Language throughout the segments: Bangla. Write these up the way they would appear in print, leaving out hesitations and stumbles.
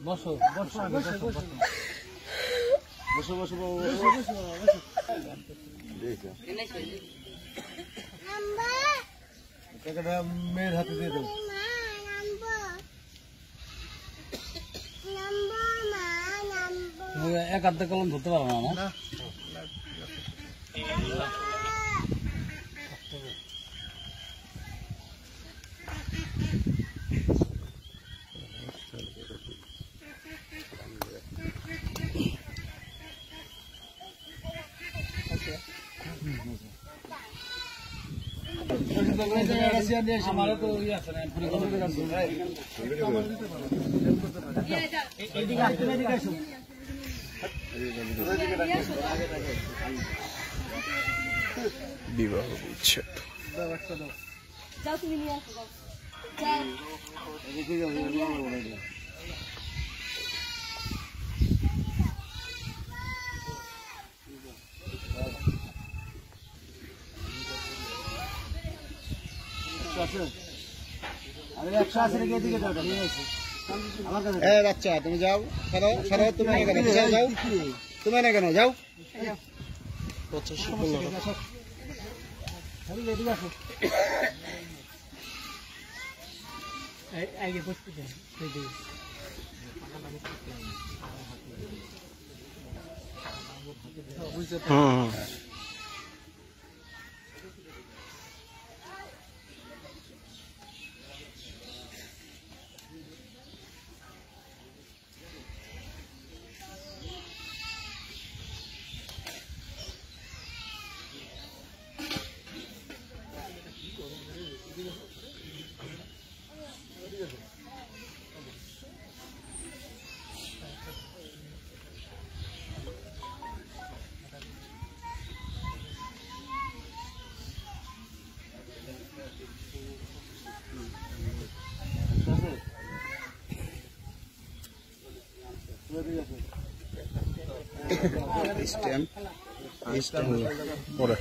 বসো বসো বসো বসো মেয়ের হাতে দিয়ে দেবো। এক হাতে কলম ধরতে পারো না? আমার তো ইয়ে আছে না বিবাহ বিচ্ছেদ যাও তুমি নিয়ে আসো বাচ্চা তুমি যাও তুমি যাও তুমি না কেন যাও পরে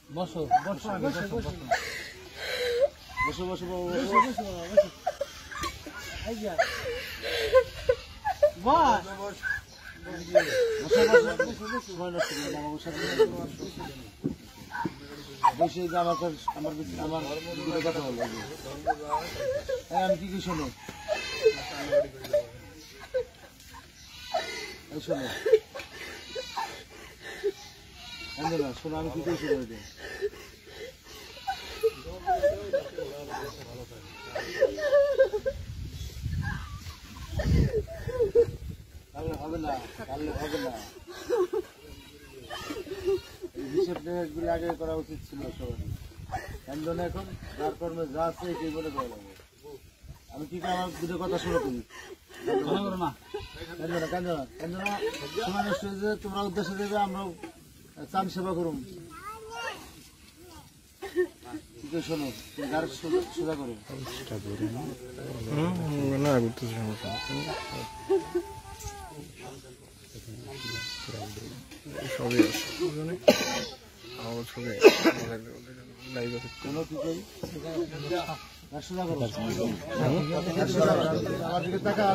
বসো বসো বসো বসো বসে আমার কথা বলবো আমি কি শোনো শোনো শোনো আমি কি শুরু করে দিই হবে না হবে না হিসেব নিকেশগুলি আগে করা উচিত ছিল সবাই কেন এখন যার কর্মে যা আছে এটাই বলে দেওয়া লাগবে আমি কি আমার দুটো কথা শুনে করি সময় নষ্ট হয়েছে তোমরা উদ্দেশ্য দেবে আমরাও চান সেবা করুন শোনো গাড়ি সোজা করো না করতেছি সবই আমার ছবি লাইভ আছে কোনো কি করি সোজা করো আমার দিকে টাকা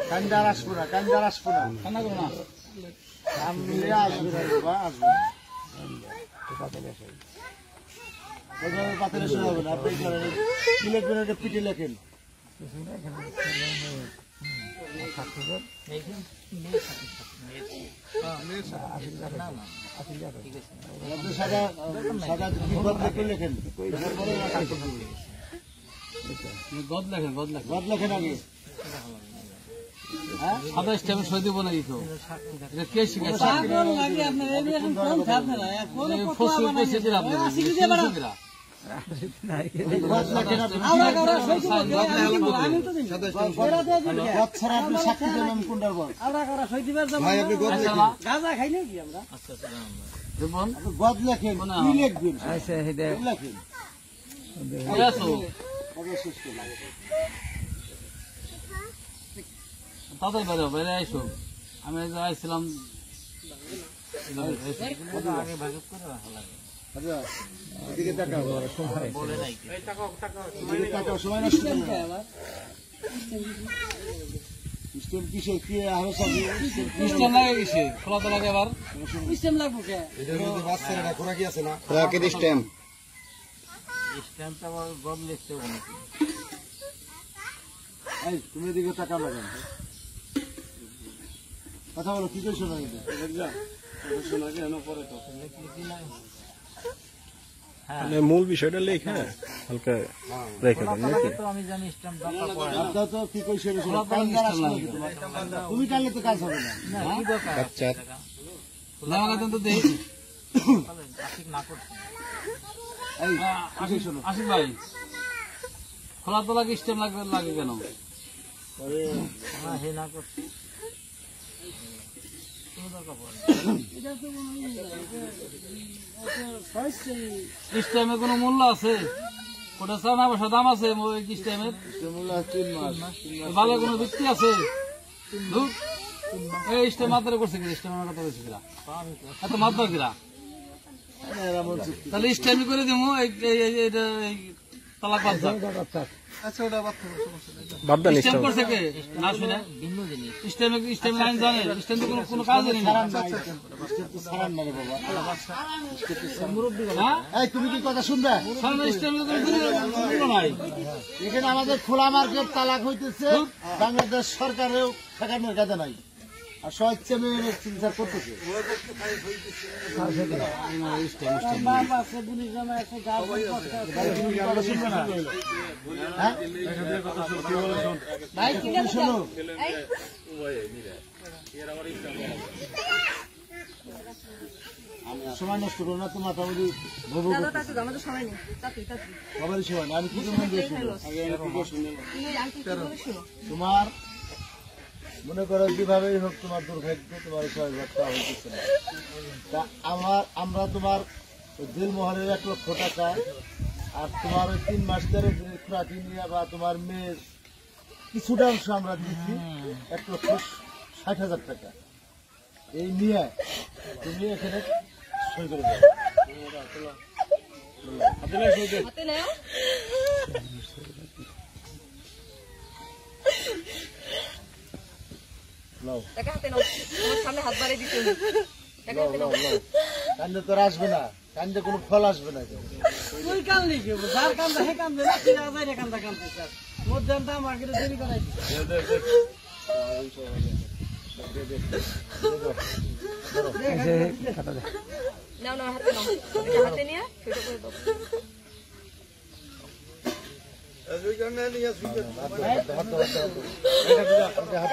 কান্দার আসবো না কান্দার আসবো না কান্না করো না সামনে আসবে আসবে পাথরে শোনা হবে না আপনি কি লিখবেন এটা পিঠে লেখেন সাদা সাদা লেখেন গদ লেখেন গদ লেখেন আগে সাদা স্টেপে সই দিব না দিত কে শিখেছে গদ লেখেন কি লিখবেন তাড়াতাড়ি বাইরে বাইরে আইসো। আমি আইছিলাম আগে ভাগ করে রাখা লাগে। আচ্ছা এদিকে তাকাও বলে নাই এদিকে তাকাও, সময় নষ্ট করো না। সিস্টেম কিসে কি আরো সব সিস্টেম লাগে গেছে, খোলা তো লাগে আবার। সিস্টেম লাগবো কে? স্ট্যাম্পটা আবার বদলে লিখতে হবে নাকি? এই তুমি এদিকে তাকাও না কেন? কথা বলো, কি কইছো না এটা? হ্যাঁ, মানে মূল বিষয়টা লেখা হালকা রেখে দেন নাকি? তো আমি জানি স্ট্যাম্প দরকার পড়ে না। আপনার তো কি কইছো এটা শোনো, খোলা তো কালকে স্ট্যাম্প আসলো লাগে। নাকি তোমার? তুমি টানলে তো কাজ হবে না। না, কি দরকার? খোলা লাগাতে তো দেই। ঠিক না করছি। এই কি কইছো না? আশিক ভাই, খোলা তো লাগে স্ট্যাম্প লাগে কেন? আরে না, হে না করছি। কোনো দরকার পড়ে না। স্ট্যাম্পে কোনো মূল্য আছে? ওটা চানা পয়সা দাম আছে স্ট্যাম্পের? মূল্য 3 মাস। ভালো কোনো ভিত্তি আছে? ধুর, এই স্ট্যাম্প মাত্রা করছে কিনা? স্ট্যাম্প কথা বলছে কিনা? এত মাত্রা কিনা? এরা বলছে তাহলে স্ট্যাম্প করে দিব এইটা তালাক বাদ দাও। বাদ দেন স্ট্যাম্প করছে কে? না শুনে ভিন্ন জিনিস। স্ট্যাম্প আইন জানে? স্ট্যাম্প কোনো কোনো কাজে নেই না। সারান না রে বাবা। হ্যাঁ, এই তুমি কি কথা শুনবে? স্ট্যাম্পে কোনো মূল্য নাই। এখানে আমাদের খোলা মার্কেট তালাক হইতেছে, বাংলাদেশ সরকারেও ঠেকানোর কাজে নাই, আর স্বেচ্ছা মেয়ের চিকিৎসা করতেছে। তুমি কি কথা শুনবে না? হ্যাঁ? ভাই তুমি শোনো, সময় নষ্ট করো না, তোমার তাহলে ভবু দাদা তাতে আমাদের সময় নেই। তাতে বাবারই সময় না। আমি কি তোমার দিয়ে শুনবো? তুমি আন্টি কি বলে শুনো? তোমার মনে করো যেভাবেই হোক তোমার দুর্ভাগ্য, তোমার সহযোগিতা হইতেছে না। তা আমরা তোমার দিলমোহরের 1 লক্ষ টাকা আর তোমার ওই 3 মাস ধরে খুরাকি নিয়ে বা তোমার মেয়ের কিছুটা অংশ আমরা দিচ্ছি 1,60,000 টাকা। এই নিয়ে তুমি এখানে সই করে দাও। হাতে নাও। নাও টাকা হাতে নাও। তোমার সামনে হাত বাড়িয়ে দিতে হবে। টাকা হাতে নাও। কান্দে তোর আসবে না, কান্দে কোনো ফল আসবে না। তুই কান্দলি কি যার কান্দা হে কান্দে না তুই আজাই রে কান্দা কান্দে স্যার মধ্যে আমাকে দেরি করাই নাও নাও হাতে নাও। টাকা হাতে নিয়ে সেটা করে দাও।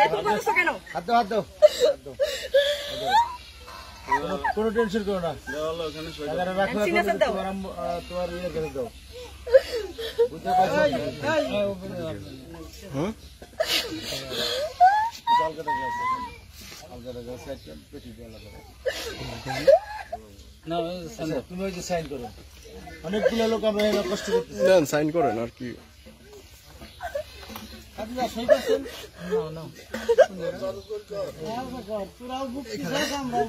এত বলছো কেন? হাত দাও। কোনো টেনশন করো না, টাকাটা রাখো, সিগনেচার এখন দাও। তোমার ইয়ে করে দাও। বুঝতে পারছো? কালকাটা গেছে একটা পেটি দিয়ে আলাদা করে। না, আচ্ছা, তুমি ওই যে সাইন করো। অনেকগুলো লোক আমরা এখানে কষ্ট করতেছি। দেন সাইন করেন আর কি। আপনারা সই করছেন না, না। তোরাও বুক আমরা